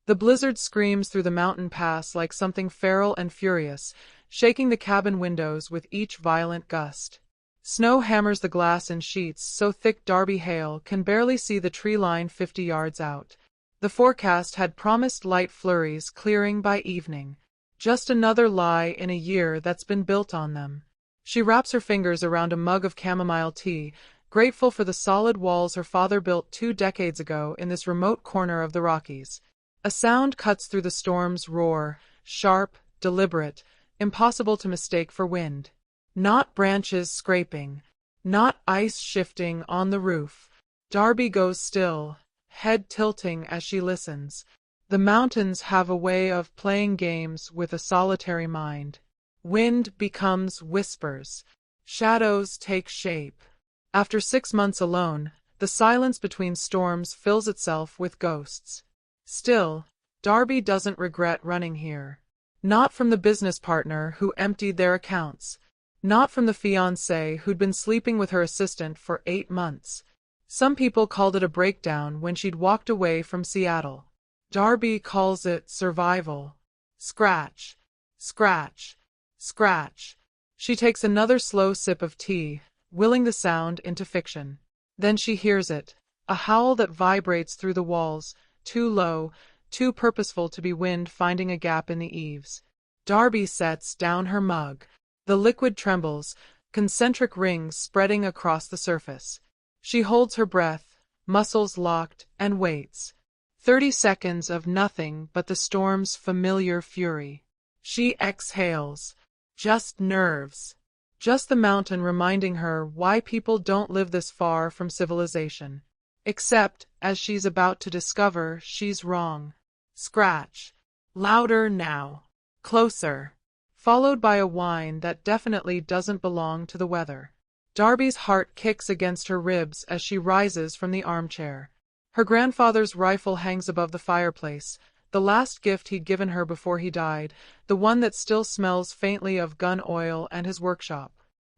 The blizzard screams through the mountain pass like something feral and furious, shaking the cabin windows with each violent gust. Snow hammers the glass in sheets so thick Darby Hale can barely see the tree line 50 yards out. The forecast had promised light flurries clearing by evening. Just another lie in a year that's been built on them. She wraps her fingers around a mug of chamomile tea, grateful for the solid walls her father built 2 decades ago in this remote corner of the Rockies. A sound cuts through the storm's roar, sharp, deliberate, impossible to mistake for wind. Not branches scraping, not ice shifting on the roof. Darby goes still, head tilting as she listens. The mountains have a way of playing games with a solitary mind. Wind becomes whispers. Shadows take shape. After 6 months alone, the silence between storms fills itself with ghosts. Still, Darby doesn't regret running here. Not from the business partner who emptied their accounts. Not from the fiancé who'd been sleeping with her assistant for 8 months. Some people called it a breakdown when she'd walked away from Seattle. Darby calls it survival. Scratch, scratch, scratch. She takes another slow sip of tea, willing the sound into fiction. Then she hears it, a howl that vibrates through the walls, too low, too purposeful to be wind finding a gap in the eaves. Darby sets down her mug. The liquid trembles, concentric rings spreading across the surface. She holds her breath, muscles locked, and waits. 30 seconds of nothing but the storm's familiar fury. She exhales. Just nerves. Just the mountain reminding her why people don't live this far from civilization. Except, as she's about to discover, she's wrong. Scratch. Louder now. Closer. Followed by a whine that definitely doesn't belong to the weather. Darby's heart kicks against her ribs as she rises from the armchair. Her grandfather's rifle hangs above the fireplace, the last gift he'd given her before he died, the one that still smells faintly of gun oil and his workshop.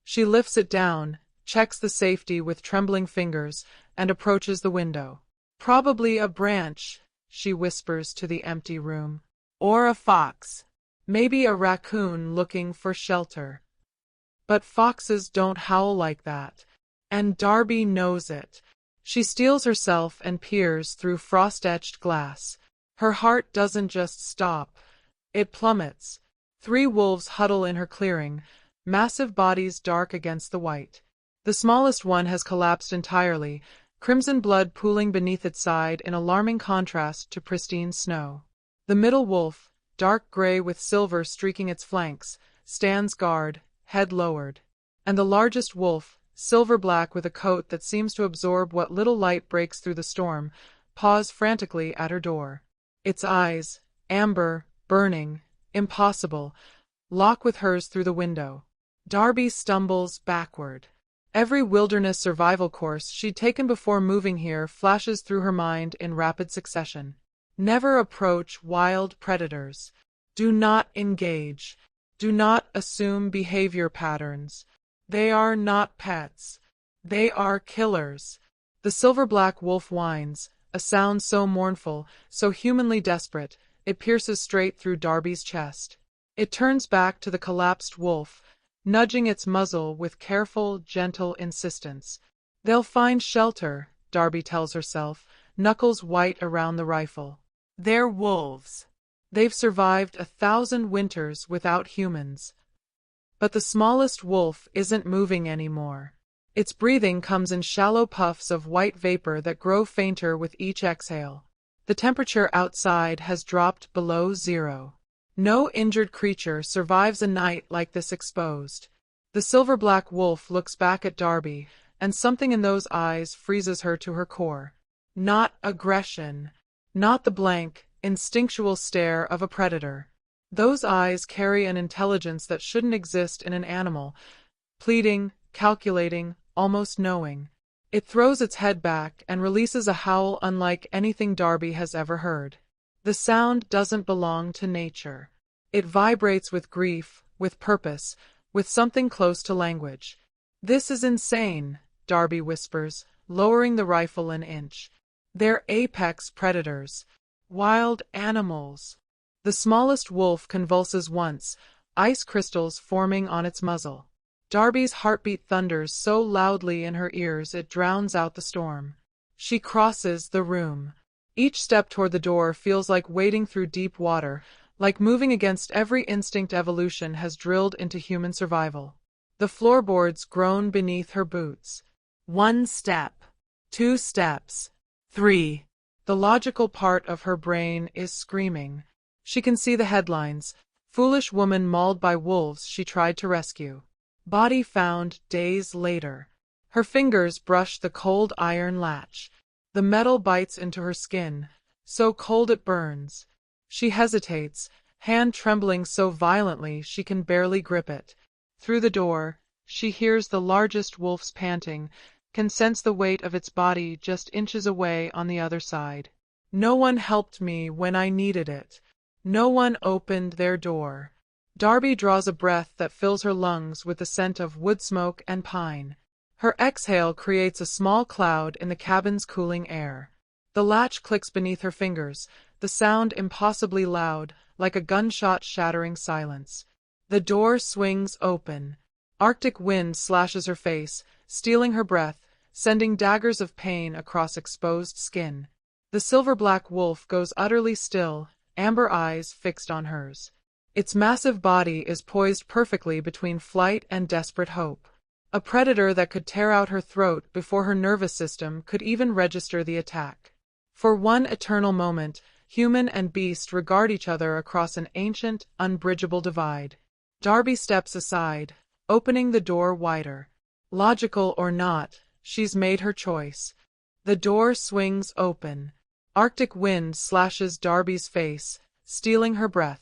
She lifts it down, checks the safety with trembling fingers, and approaches the window. Probably a branch, she whispers to the empty room. Or a fox. Maybe a raccoon looking for shelter. But foxes don't howl like that, and Darby knows it. She steels herself and peers through frost-etched glass. Her heart doesn't just stop, it plummets. 3 wolves huddle in her clearing, massive bodies dark against the white. The smallest one has collapsed entirely, crimson blood pooling beneath its side in alarming contrast to pristine snow. The middle wolf, dark gray with silver streaking its flanks, stands guard, head lowered. And the largest wolf, silver-black with a coat that seems to absorb what little light breaks through the storm, paws frantically at her door. Its eyes, amber, burning, impossible, lock with hers through the window. Darby stumbles backward. Every wilderness survival course she'd taken before moving here flashes through her mind in rapid succession. Never approach wild predators. Do not engage. Do not assume behavior patterns. They are not pets. They are killers. The silver-black wolf whines, a sound so mournful, so humanly desperate, it pierces straight through Darby's chest. It turns back to the collapsed wolf, nudging its muzzle with careful, gentle insistence. They'll find shelter, Darby tells herself, knuckles white around the rifle. They're wolves. They've survived 1,000 winters without humans. But the smallest wolf isn't moving anymore. Its breathing comes in shallow puffs of white vapor that grow fainter with each exhale. The temperature outside has dropped below 0. No injured creature survives a night like this exposed. The silver-black wolf looks back at Darby, and something in those eyes freezes her to her core. Not aggression. Not the blank, instinctual stare of a predator. Those eyes carry an intelligence that shouldn't exist in an animal, pleading, calculating, almost knowing. It throws its head back and releases a howl unlike anything Darby has ever heard. The sound doesn't belong to nature. It vibrates with grief, with purpose, with something close to language. This is insane, Darby whispers, lowering the rifle an inch. They're apex predators. Wild animals. The smallest wolf convulses once, ice crystals forming on its muzzle. Darby's heartbeat thunders so loudly in her ears it drowns out the storm. She crosses the room. Each step toward the door feels like wading through deep water, like moving against every instinct evolution has drilled into human survival. The floorboards groan beneath her boots. 1 step. 2 steps. 3. The logical part of her brain is screaming. She can see the headlines. Foolish woman mauled by wolves she tried to rescue. Body found days later. Her fingers brush the cold iron latch. The metal bites into her skin, so cold it burns. She hesitates, hand trembling so violently she can barely grip it. Through the door, she hears the largest wolf's panting, can sense the weight of its body just inches away on the other side. No one helped me when I needed it. No one opened their door. Darby draws a breath that fills her lungs with the scent of wood smoke and pine. Her exhale creates a small cloud in the cabin's cooling air. The latch clicks beneath her fingers, the sound impossibly loud, like a gunshot shattering silence. The door swings open. Arctic wind slashes her face, stealing her breath, sending daggers of pain across exposed skin. The silver-black wolf goes utterly still, amber eyes fixed on hers. Its massive body is poised perfectly between flight and desperate hope. A predator that could tear out her throat before her nervous system could even register the attack. For one eternal moment, human and beast regard each other across an ancient, unbridgeable divide. Darby steps aside, opening the door wider. Logical or not, she's made her choice. The door swings open. Arctic wind slashes Darby's face, stealing her breath.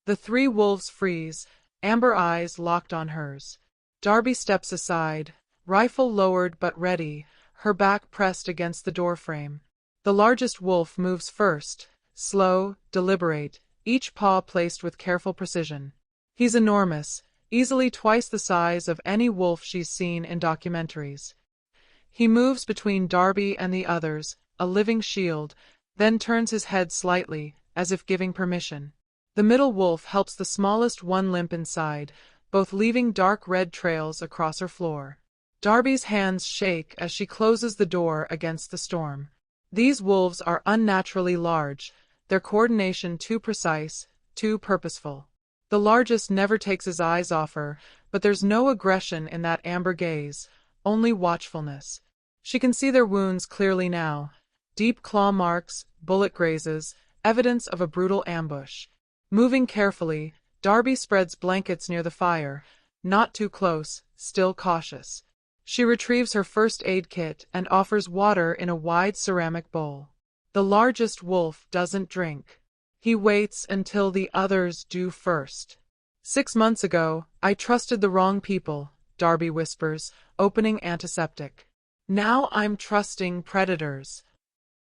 The 3 wolves freeze, amber eyes locked on hers. Darby steps aside, rifle lowered but ready, her back pressed against the doorframe. The largest wolf moves first, slow, deliberate, each paw placed with careful precision. He's enormous, easily twice the size of any wolf she's seen in documentaries. He moves between Darby and the others, a living shield, then turns his head slightly, as if giving permission. The middle wolf helps the smallest one limp inside, both leaving dark red trails across her floor. Darby's hands shake as she closes the door against the storm. These wolves are unnaturally large, their coordination too precise, too purposeful. The largest never takes his eyes off her, but there's no aggression in that amber gaze, only watchfulness. She can see their wounds clearly now. Deep claw marks, bullet grazes, evidence of a brutal ambush. Moving carefully, Darby spreads blankets near the fire, not too close, still cautious. She retrieves her first aid kit and offers water in a wide ceramic bowl. The largest wolf doesn't drink. He waits until the others do first. 6 months ago, I trusted the wrong people, Darby whispers, opening antiseptic. Now I'm trusting predators.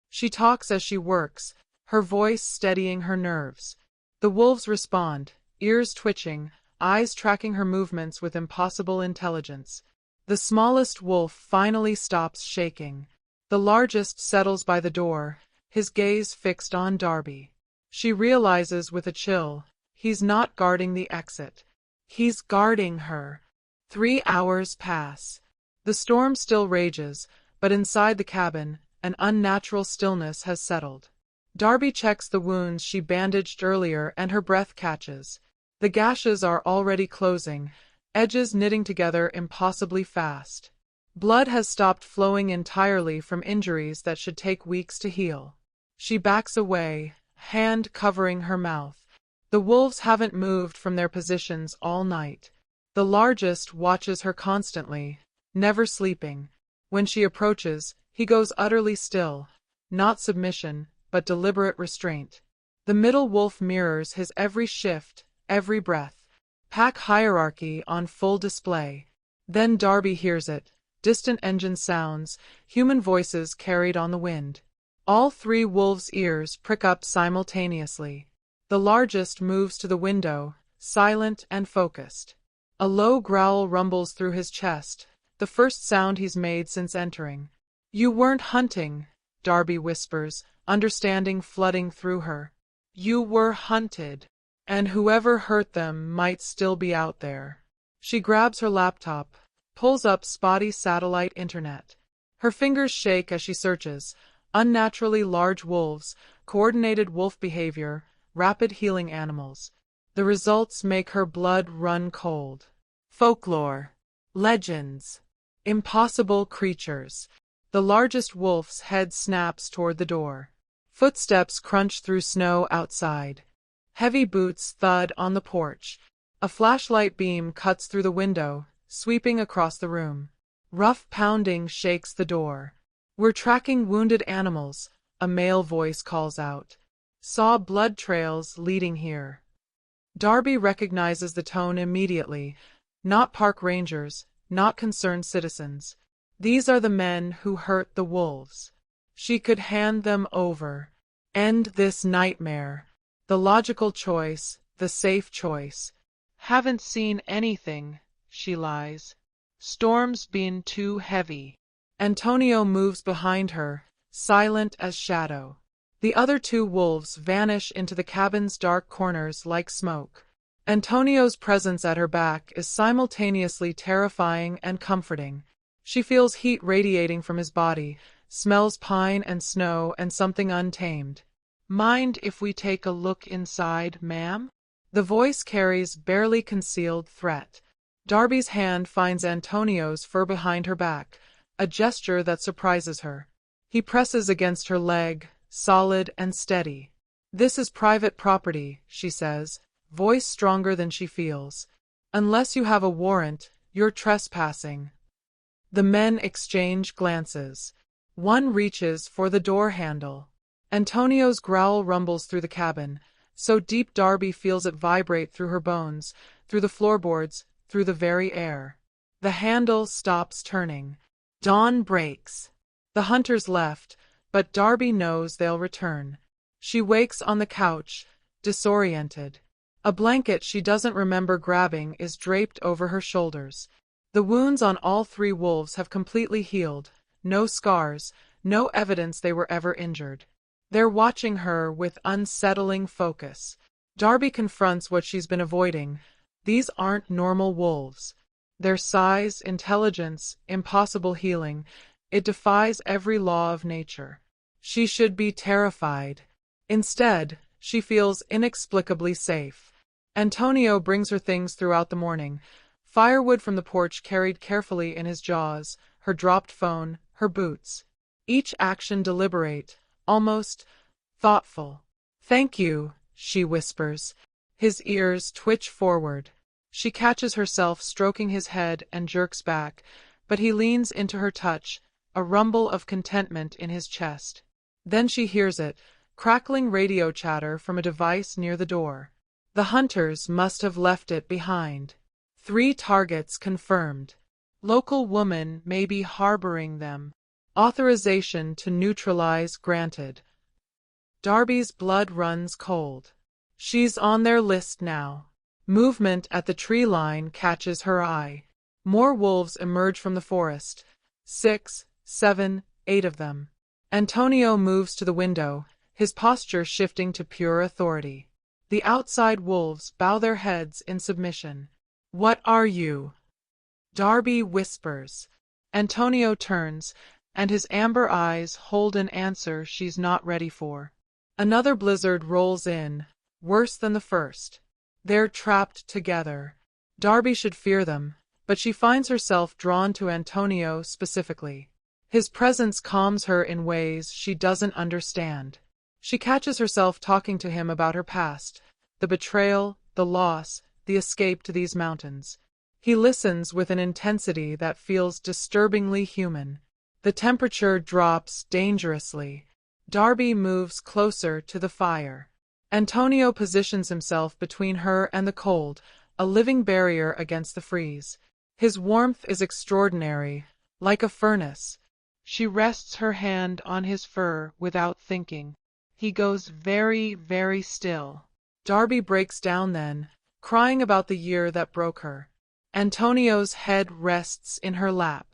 She talks as she works, her voice steadying her nerves. The wolves respond, ears twitching, eyes tracking her movements with impossible intelligence. The smallest wolf finally stops shaking. The largest settles by the door, his gaze fixed on Darby. She realizes with a chill, he's not guarding the exit. He's guarding her. 3 hours pass. The storm still rages, but inside the cabin, an unnatural stillness has settled. Darby checks the wounds she bandaged earlier and her breath catches. The gashes are already closing, edges knitting together impossibly fast. Blood has stopped flowing entirely from injuries that should take weeks to heal. She backs away, hand covering her mouth. The wolves haven't moved from their positions all night. The largest watches her constantly, never sleeping. When she approaches, he goes utterly still, not submission, but deliberate restraint. The middle wolf mirrors his every shift, every breath. Pack hierarchy on full display. Then Darby hears it, distant engine sounds, human voices carried on the wind. All 3 wolves' ears prick up simultaneously. The largest moves to the window, silent and focused. A low growl rumbles through his chest, the first sound he's made since entering. You weren't hunting, Darby whispers, understanding flooding through her. You were hunted, and whoever hurt them might still be out there. She grabs her laptop, pulls up spotty satellite internet. Her fingers shake as she searches. Unnaturally large wolves, coordinated wolf behavior, rapid healing animals. The results make her blood run cold. Folklore. Legends. Impossible creatures. The largest wolf's head snaps toward the door. Footsteps crunch through snow outside. Heavy boots thud on the porch. A flashlight beam cuts through the window, sweeping across the room. Rough pounding shakes the door. We're tracking wounded animals, a male voice calls out. Saw blood trails leading here. Darby recognizes the tone immediately. Not park rangers, not concerned citizens. These are the men who hurt the wolves. She could hand them over. End this nightmare. The logical choice, the safe choice. Haven't seen anything, she lies. Storm's been too heavy. Antonio moves behind her, silent as shadow. The other two wolves vanish into the cabin's dark corners like smoke. Antonio's presence at her back is simultaneously terrifying and comforting. She feels heat radiating from his body, smells pine and snow and something untamed. Mind if we take a look inside, ma'am? The voice carries barely concealed threat. Darby's hand finds Antonio's fur behind her back, a gesture that surprises her. He presses against her leg, solid and steady. This is private property, she says, voice stronger than she feels. Unless you have a warrant, you're trespassing. The men exchange glances. One reaches for the door handle. Antonio's growl rumbles through the cabin, so deep Darby feels it vibrate through her bones, through the floorboards, through the very air. The handle stops turning. Dawn breaks. The hunters left, but Darby knows they'll return. She wakes on the couch, disoriented. A blanket she doesn't remember grabbing is draped over her shoulders. The wounds on all three wolves have completely healed. No scars, no evidence they were ever injured. They're watching her with unsettling focus. Darby confronts what she's been avoiding. These aren't normal wolves. Their size, intelligence, impossible healing, it defies every law of nature. She should be terrified. Instead, she feels inexplicably safe. Antonio brings her things throughout the morning. Firewood from the porch carried carefully in his jaws, her dropped phone, her boots. Each action deliberate, almost thoughtful. Thank you, she whispers. His ears twitch forward. She catches herself stroking his head and jerks back, but he leans into her touch, a rumble of contentment in his chest. Then she hears it, crackling radio chatter from a device near the door. The hunters must have left it behind. 3 targets confirmed. Local woman may be harboring them. Authorization to neutralize granted. Darby's blood runs cold. She's on their list now. Movement at the tree line catches her eye. More wolves emerge from the forest. 6, 7, 8 of them. Antonio moves to the window, his posture shifting to pure authority. The outside wolves bow their heads in submission. What are you? Darby whispers. Antonio turns, and his amber eyes hold an answer she's not ready for. Another blizzard rolls in, worse than the first. They're trapped together. Darby should fear them, but she finds herself drawn to Antonio specifically. His presence calms her in ways she doesn't understand. She catches herself talking to him about her past, the betrayal, the loss, the escape to these mountains. He listens with an intensity that feels disturbingly human. The temperature drops dangerously. Darby moves closer to the fire. Antonio positions himself between her and the cold, a living barrier against the freeze. His warmth is extraordinary, like a furnace. She rests her hand on his fur without thinking. He goes very, very still. Darby breaks down then, crying about the year that broke her. Antonio's head rests in her lap.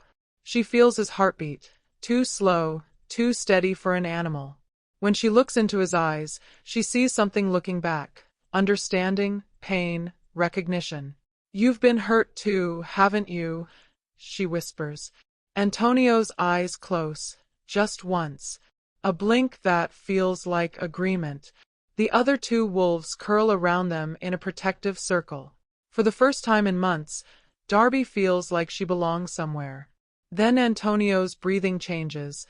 She feels his heartbeat, too slow, too steady for an animal. When she looks into his eyes, she sees something looking back. Understanding, pain, recognition. "You've been hurt too, haven't you?" she whispers. Antonio's eyes close, just once. A blink that feels like agreement. The other two wolves curl around them in a protective circle. For the first time in months, Darby feels like she belongs somewhere. Then Antonio's breathing changes,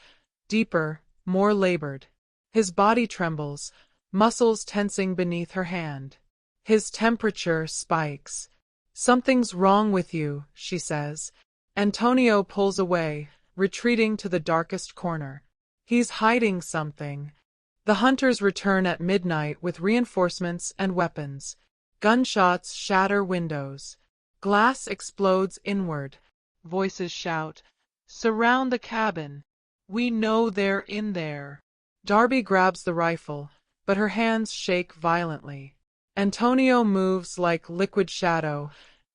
deeper, more labored. His body trembles, muscles tensing beneath her hand. His temperature spikes. "Something's wrong with you," she says. Antonio pulls away, retreating to the darkest corner. He's hiding something. The hunters return at midnight with reinforcements and weapons. Gunshots shatter windows. Glass explodes inward. Voices shout, "Surround the cabin. We know they're in there." Darby grabs the rifle, but her hands shake violently. Antonio moves like liquid shadow,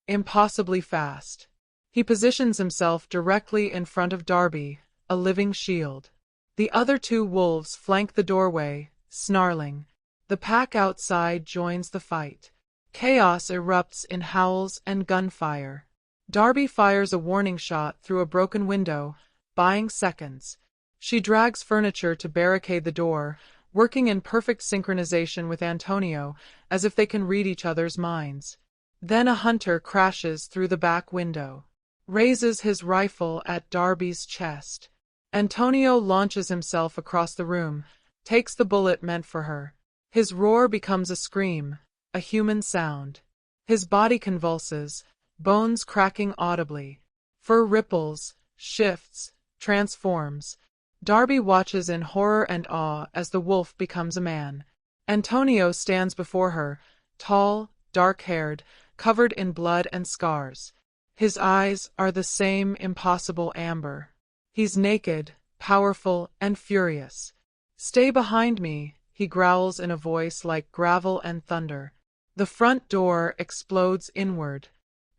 impossibly fast. He positions himself directly in front of Darby, a living shield. The other two wolves flank the doorway, snarling. The pack outside joins the fight. Chaos erupts in howls and gunfire. Darby fires a warning shot through a broken window, buying seconds. She drags furniture to barricade the door, working in perfect synchronization with Antonio, as if they can read each other's minds. Then a hunter crashes through the back window, raises his rifle at Darby's chest. Antonio launches himself across the room, takes the bullet meant for her. His roar becomes a scream, a human sound. His body convulses, bones cracking audibly. Fur ripples, shifts, transforms. Darby watches in horror and awe as the wolf becomes a man. Antonio stands before her, tall, dark-haired, covered in blood and scars. His eyes are the same impossible amber. He's naked, powerful, and furious. "Stay behind me," he growls in a voice like gravel and thunder. The front door explodes inward.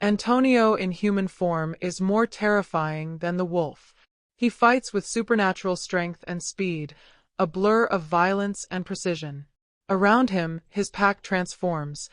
Antonio in human form is more terrifying than the wolf. He fights with supernatural strength and speed, a blur of violence and precision. Around him, his pack transforms,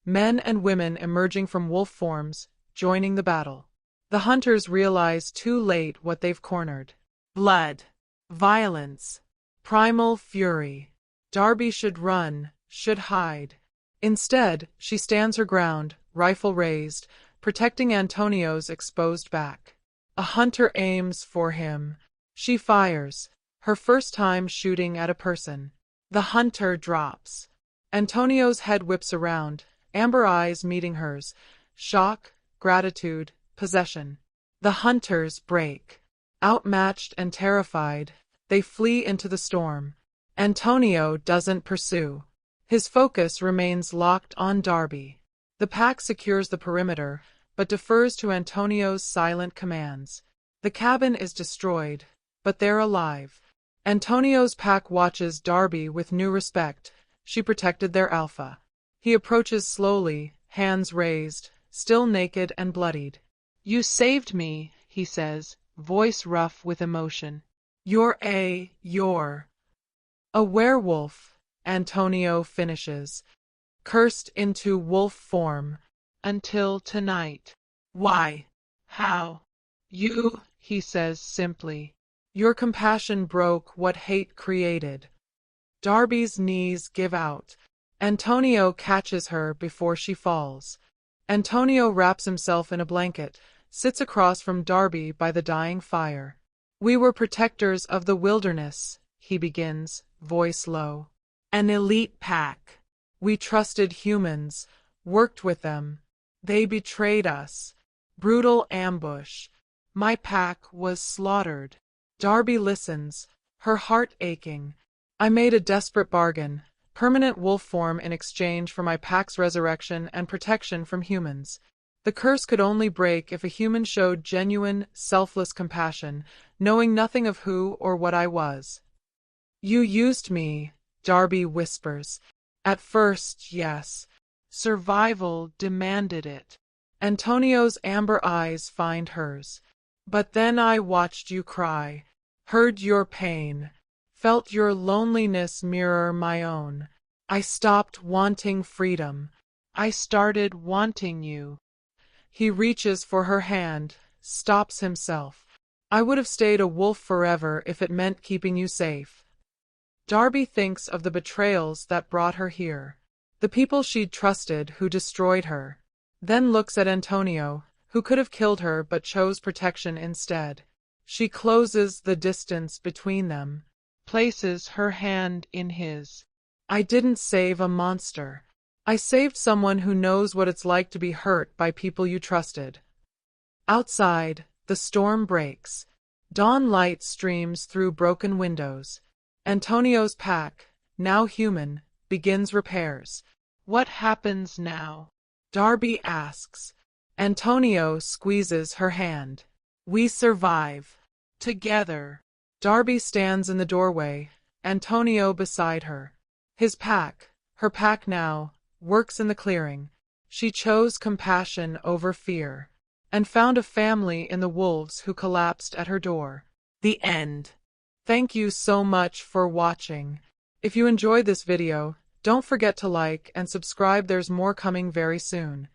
men and women emerging from wolf forms, joining the battle. The hunters realize too late what they've cornered. Blood, violence, primal fury. Darby should run, should hide. Instead, she stands her ground, rifle raised, protecting Antonio's exposed back. A hunter aims for him. She fires, her first time shooting at a person. The hunter drops. Antonio's head whips around, amber eyes meeting hers. Shock, gratitude, possession. The hunters break. Outmatched and terrified, they flee into the storm. Antonio doesn't pursue. His focus remains locked on Darby. The pack secures the perimeter, but defers to Antonio's silent commands. The cabin is destroyed, but they're alive. Antonio's pack watches Darby with new respect. She protected their alpha. He approaches slowly, hands raised, still naked and bloodied. "You saved me," he says, voice rough with emotion. You're a werewolf," Antonio finishes, cursed into wolf form. "Until tonight." "Why? How?" "You," he says simply. "Your compassion broke what hate created." Darby's knees give out. Antonio catches her before she falls. Antonio wraps himself in a blanket, sits across from Darby by the dying fire. "We were protectors of the wilderness," he begins, voice low. "An elite pack. We trusted humans, worked with them. They betrayed us. Brutal ambush. My pack was slaughtered." Darby listens, her heart aching. "I made a desperate bargain, permanent wolf form in exchange for my pack's resurrection and protection from humans. The curse could only break if a human showed genuine, selfless compassion, knowing nothing of who or what I was." "You used me," Darby whispers. "At first, yes. Survival demanded it." Antonio's amber eyes find hers. "But then I watched you cry. Heard your pain. Felt your loneliness mirror my own. I stopped wanting freedom. I started wanting you. He reaches for her hand, stops himself. I would have stayed a wolf forever if it meant keeping you safe. Darby thinks of the betrayals that brought her here. The people she'd trusted who destroyed her. Then looks at Antonio, who could have killed her but chose protection instead. She closes the distance between them, places her hand in his. I didn't save a monster. I saved someone who knows what it's like to be hurt by people you trusted. Outside, the storm breaks. Dawn light streams through broken windows. Antonio's pack, now human, begins repairs. What happens now? Darby asks. Antonio squeezes her hand. We survive. Together. Darby stands in the doorway, Antonio beside her. His pack, her pack now, works in the clearing. She chose compassion over fear, and found a family in the wolves who collapsed at her door. The end. Thank you so much for watching. If you enjoyed this video, don't forget to like and subscribe. There's more coming very soon.